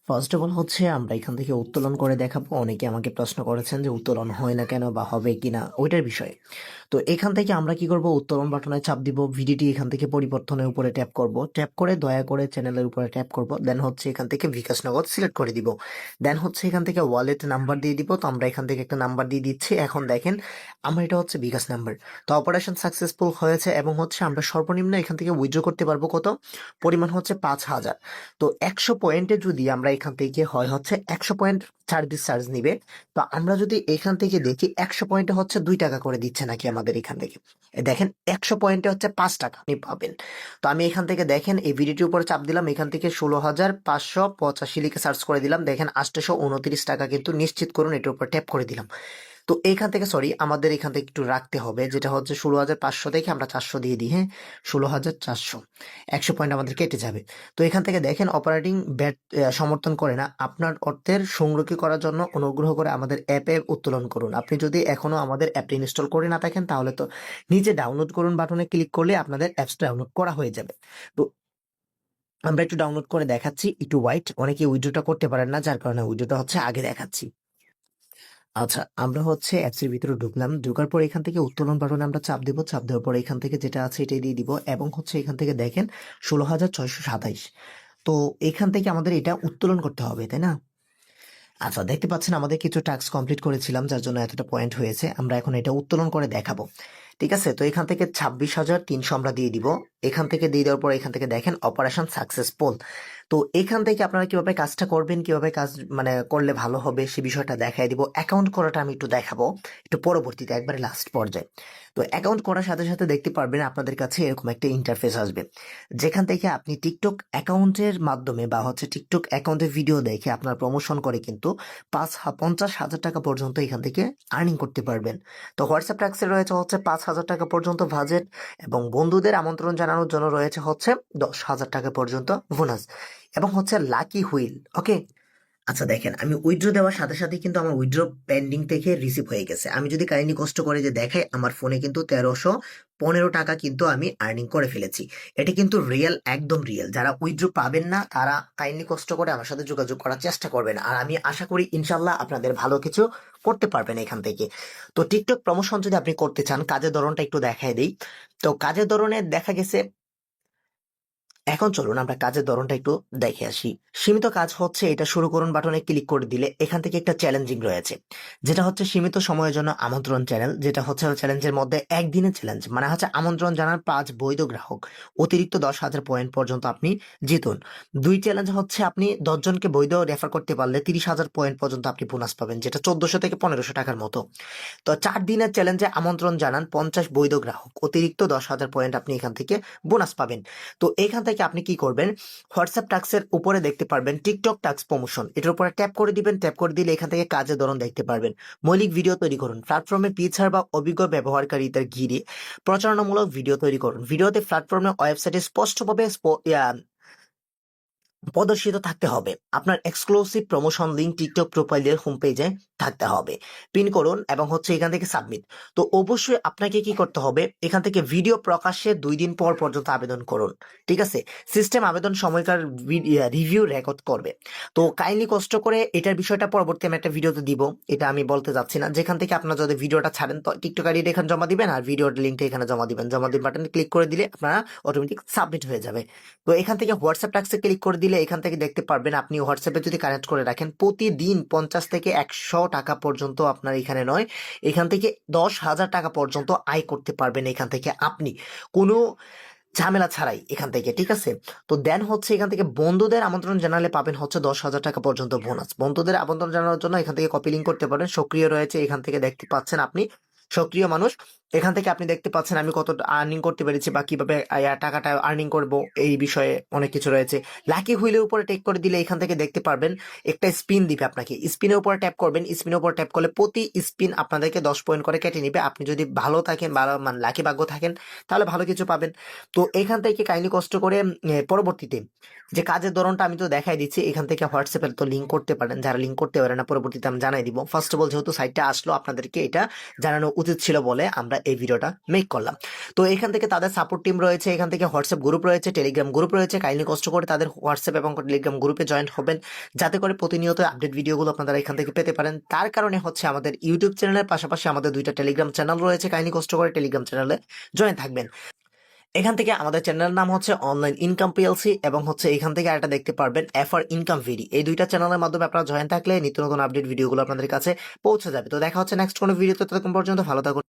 First of all হচ্ছে আমরা এখান থেকে উত্তোলন করে দেখাবো। অনেকে আমাকে প্রশ্ন করেছেন যে উত্তোলন হয় না কেন বা হবে কিনা ওইটার বিষয়ে। তো এখান থেকে আমরা কি করব, উত্তোলন বাটনে চাপ দিব, ভিডিওটি এখান থেকে পরিবর্তনের উপরে ট্যাপ করব, ট্যাপ করে দয়া করে চ্যানেলের উপরে ট্যাপ করব, দেন হচ্ছে এখান থেকে বিকাশ নগদ সিলেক্ট করে দিব, দেন হচ্ছে এখান থেকে ওয়ালেট নাম্বার দিয়ে দিব। তো আমরা এখান থেকে একটা নাম্বার দিয়ে দিচ্ছি। এখন দেখেন আমার এটা হচ্ছে বিকাশ নাম্বার। তো অপারেশন সাকসেসফুল হয়েছে এবং হচ্ছে আমরা সর্বনিম্ন এখান থেকে উইথড্র করতে পারবো কত পরিমাণ হচ্ছে 5,000। তো 100 পয়েন্টে যদি আমরা এখান থেকে হয় হচ্ছে 100 পয়েন্ট সার্ভিস চার্জ নিবে। তো আমরা যদি এখান থেকে দেখি 100 পয়েন্টে হচ্ছে 2 টাকা করে দিচ্ছে নাকি আমাদের এখান থেকে। দেখেন 100 পয়েন্টে হচ্ছে 5 টাকা আপনি পাবেন। তো আমি এখান থেকে দেখেন এই ভিডিওটির উপরে চাপ দিলাম, এখান থেকে 16,585 লিখে সার্চ করে দিলাম, দেখেন 829 টাকা কিন্তু নিশ্চিত করুন, এটার উপর ট্যাপ করে দিলাম। তো এইখান থেকে সরি আমাদের এখান থেকে একটু রাখতে হবে, যেটা হচ্ছে 16,500 থেকে আমরা 400 দিয়ে দিই। হ্যাঁ, 16,400, 100 পয়েন্ট আমাদের কেটে যাবে। তো এখান থেকে দেখেন অপারেটিং ব্যাট সমর্থন করে না, আপনার অর্থের সংরক্ষণ করার জন্য অনুগ্রহ করে আমাদের অ্যাপে উত্তোলন করুন। আপনি যদি এখনো আমাদের অ্যাপটি ইনস্টল করে না থাকেন তাহলে তো নিচে ডাউনলোড করুন বাটনে ক্লিক করলে আপনাদের অ্যাপস ডাউনলোড করা হয়ে যাবে। তো আমরা একটু ডাউনলোড করে দেখাচ্ছি, একটু ওয়াইট, অনেকে উইড্রোটা করতে পারেন না, যার কারণে উইড্রোটা হচ্ছে আগে দেখাচ্ছি। আচ্ছা, আমরা হচ্ছে অ্যাপস এর ভিতরে ঢুকলাম, ঢোকার পর এখান থেকে উত্তোলন বাটনে আমরা চাপ দিব, চাপ দেওয়ার পর এখান থেকে যেটা আছে এটাই দিয়ে দিব এবং হচ্ছে এখান থেকে দেখেন 16,627। তো এখান থেকে আমাদের এটা উত্তোলন করতে হবে, তাই না? আচ্ছা, দেখতে পাচ্ছেন আমাদের কিছু টাস্ক কমপ্লিট করেছিলাম যার জন্য এতটা পয়েন্ট হয়েছে। আমরা এখন এটা উত্তোলন করে দেখাবো। ঠিক আছে, তো এখান থেকে 26,300 আমরা দিয়ে দিব। এখান থেকে দিয়ে দেওয়ার পর এখান থেকে দেখেন অপারেশন সাকসেসফুল। তো এখান থেকে আপনারা কিভাবে কাজটা করবেন, কিভাবে কাজ মানে করলে ভালো হবে সে বিষয়টা দেখাই দিব। অ্যাকাউন্ট করাটা আমি একটু দেখাবো একটু পরবর্তীতে, একবারে লাস্ট পর্যায়ে। তো অ্যাকাউন্ট করার সাথে সাথে দেখতে পারবেন আপনাদের কাছে এরকম একটা ইন্টারফেস আসবে, যেখান থেকে আপনি টিকটক অ্যাকাউন্টের মাধ্যমে বা হচ্ছে টিকটক অ্যাকাউন্টের ভিডিও দেখে আপনার প্রমোশন করে কিন্তু 50,000 টাকা পর্যন্ত এখান থেকে আর্নিং করতে পারবেন। তো হোয়াটসঅ্যাপ ট্যাক্সে রয়েছে হচ্ছে 5,000 টাকা পর্যন্ত বাজেট এবং বন্ধুদের আমন্ত্রণ জানানোর জন্য রয়েছে হচ্ছে 10,000 টাকা পর্যন্ত বোনাস এবং হচ্ছে লাকি হুইল। ওকে, আচ্ছা দেখেন আমি উইথড্র দেওয়ার সাথে সাথে কিন্তু আমার উইথড্র পেন্ডিং থেকে রিসিভ হয়ে গেছে। আমি যদি কাইন্ডলি কষ্ট করে যে দেখাই, আমার ফোনে কিন্তু 1315 টাকা কিন্তু আমি আর্নিং করে ফেলেছি। এটা কিন্তু রিয়েল, একদম রিয়েল। যারা উইথড্র পাবেন না তারা কাইন্ডলি কষ্ট করে আমার সাথে যোগাযোগ করার চেষ্টা করবেন, আর আমি আশা করি ইনশাল্লাহ আপনাদের ভালো কিছু করতে পারবেন এখান থেকে। তো টিকটক প্রমোশন যদি আপনি করতে চান, কাজের ধরনটা একটু দেখাই দিই। তো কাজের ধরনে দেখা গেছে, এখন চলুন আমরা কাজের ধরনটা একটু দেখে আসি। সীমিত কাজ হচ্ছে এটা শুরু করুন বাটনে ক্লিক করে দিলে এখান থেকে একটা চ্যালেঞ্জিং রয়েছে, যেটা হচ্ছে সীমিত সময়ের জন্য আমন্ত্রণ চ্যানেল, যেটা হচ্ছে চ্যালেঞ্জের মধ্যে একদিনের চ্যালেঞ্জ, মানে হচ্ছে আমন্ত্রণ জানার 5 বৈধ গ্রাহক, অতিরিক্ত 10,000 পয়েন্ট পর্যন্ত আপনি জিতুন। 2 চ্যালেঞ্জ হচ্ছে আপনি 10 জনকে বৈধ রেফার করতে পারলে 30,000 পয়েন্ট পর্যন্ত আপনি বোনাস পাবেন, যেটা 1400 থেকে 1500 টাকার মতো। তো 4 দিনের চ্যালেঞ্জে আমন্ত্রণ জানান 50 বৈধ গ্রাহক, অতিরিক্ত 10,000 পয়েন্ট আপনি এখান থেকে বোনাস পাবেন। তো এখান থেকে আপনি কি করবেন, হোয়াটসঅ্যাপ টাস্কের উপরে দেখতে পারবেন টিকটক টাস্ক প্রমোশন, এটার উপরে ট্যাপ করে দিবেন। ট্যাপ করে দিলে এখান থেকে কাজের ধরন দেখতে পারবেন। মৌলিক ভিডিও তৈরি করুন, প্ল্যাটফর্মে পিছার বা অভিজ্ঞ ব্যবহারকারীদের ঘিরে প্রচারণামূলক ভিডিও তৈরি করুন। ভিডিওতে প্ল্যাটফর্মে ওয়েবসাইটে স্পষ্টভাবে প্রদর্শিত থাকতে হবে। আপনার এক্সক্লুসিভ প্রমোশন লিঙ্ক টিকটক প্রোফাইলের হোম পেজে থাকতে হবে। পিন করুন এবং হচ্ছে এখান থেকে সাবমিট। তো অবশ্যই আপনাকে কি করতে হবে, এখান থেকে ভিডিও প্রকাশে 2 দিন পর পর্যন্ত আবেদন করুন। ঠিক আছে, সিস্টেম আবেদন সময়কার রিভিউ রেকর্ড করবে। তো কাইন্ডলি কষ্ট করে এটার বিষয়টা পরবর্তী আমি একটা ভিডিওতে দিব, এটা আমি বলতে যাচ্ছি না। যেখান থেকে আপনারা যদি ভিডিওটা ছাড়েন তো টিকটক আইডিটা এখানে জমা দিবেন আর ভিডিওর লিঙ্কটা এখানে জমা দিবেন, জমা দিন বাটনে ক্লিক করে দিলে আপনারা অটোমেটিক সাবমিট হয়ে যাবে। তো এখান থেকে হোয়াটসঅ্যাপ টাস্কে ক্লিক করে দিলে এখান থেকে দেখতে পারবেন আপনি হোয়াটসঅ্যাপে যদি কানেক্ট করে রাখেন প্রতিদিন 50 থেকে 100 টাকা পর্যন্ত আপনার এখানে নয়, এখান থেকে 10,000 টাকা পর্যন্ত আয় করতে পারবেন এখান থেকে আপনি, কোনো ঝামেলা ছাড়াই এখান থেকে। ঠিক আছে, তো দেন হচ্ছে এখান থেকে বন্ধুদের আমন্ত্রণ জানালে পাবেন হচ্ছে 10,000 টাকা পর্যন্ত বোনাস। বন্ধুদের আমন্ত্রণ জানানোর জন্য এখান থেকে কপি লিঙ্ক করতে পারেন, সক্রিয় রয়েছে এখান থেকে দেখতে পাচ্ছেন আপনি সক্রিয় মানুষ। এখান থেকে আপনি দেখতে পাচ্ছেন আমি কত আর্নিং করতে পেরেছি বা কিভাবে টাকাটা আর্নিং করব, এই বিষয়ে অনেক কিছু রয়েছে। লাকি হুইলের উপরে টেক করে দিলে এখান থেকে দেখতে পারবেন একটা স্পিন দিবে আপনাকে, স্পিনের উপর ট্যাপ করবেন। স্পিনের উপর ট্যাপ করলে প্রতি স্পিন আপনাদেরকে 10 পয়েন্ট করে কেটে নিবে। আপনি যদি ভালো থাকেন, ভালো মানে লাকি ভাগ্য থাকেন তাহলে ভালো কিছু পাবেন। তো এখান থেকে কাইন্ডলি কষ্ট করে পরবর্তীতে যে কাজের ধরনটা আমি তো দেখাই দিচ্ছি, এখান থেকে হোয়াটসঅ্যাপে তো লিঙ্ক করতে পারেন, যারা লিঙ্ক করতে পারেন না পরবর্তীতে আমি জানাই দিব। ফার্স্ট অফ অল যেহেতু সাইটটা আসলো আপনাদেরকে এটা জানানো উচিত ছিল বলে আমরা এই ভিডিওটা মেক করলাম। তো এখান থেকে তাদের সাপোর্ট টিম রয়েছে, এখান থেকে হোয়াটসঅ্যাপ গ্রুপ রয়েছে, টেলিগ্রাম গ্রুপ রয়েছে। কাইন্ডলি কষ্ট করে তাদের হোয়াটসঅ্যাপ এবং টেলিগ্রাম গ্রুপে জয়েন্ট হবেন, যাতে করে প্রতিনিয়ত আপডেট ভিডিওগুলো আপনারা এখান থেকে পেতে পারেন। তার কারণে হচ্ছে আমাদের ইউটিউব চ্যানেলের পাশাপাশি আমাদের 2টা টেলিগ্রাম চ্যানেল রয়েছে। কাইন্ডলি কষ্ট করে টেলিগ্রাম চ্যানেলে জয়েন থাকবেন। এখান থেকে আমাদের চ্যানেলের নাম হচ্ছে অনলাইন ইনকাম পিএলসি, এবং হচ্ছে এখান থেকে আরেকটা দেখতে পারবেন এফআর ইনকাম ভিডি। এই 2টা চ্যানেলের মাধ্যমে আপনারা জয়েন থাকলে নিত্য নতুন আপডেট ভিডিওগুলো আপনাদের কাছে পৌঁছে যাবে। তো দেখা হচ্ছে নেক্সট কোনো ভিডিওতে, ততক্ষণ পর্যন্ত ভালো থাকুন।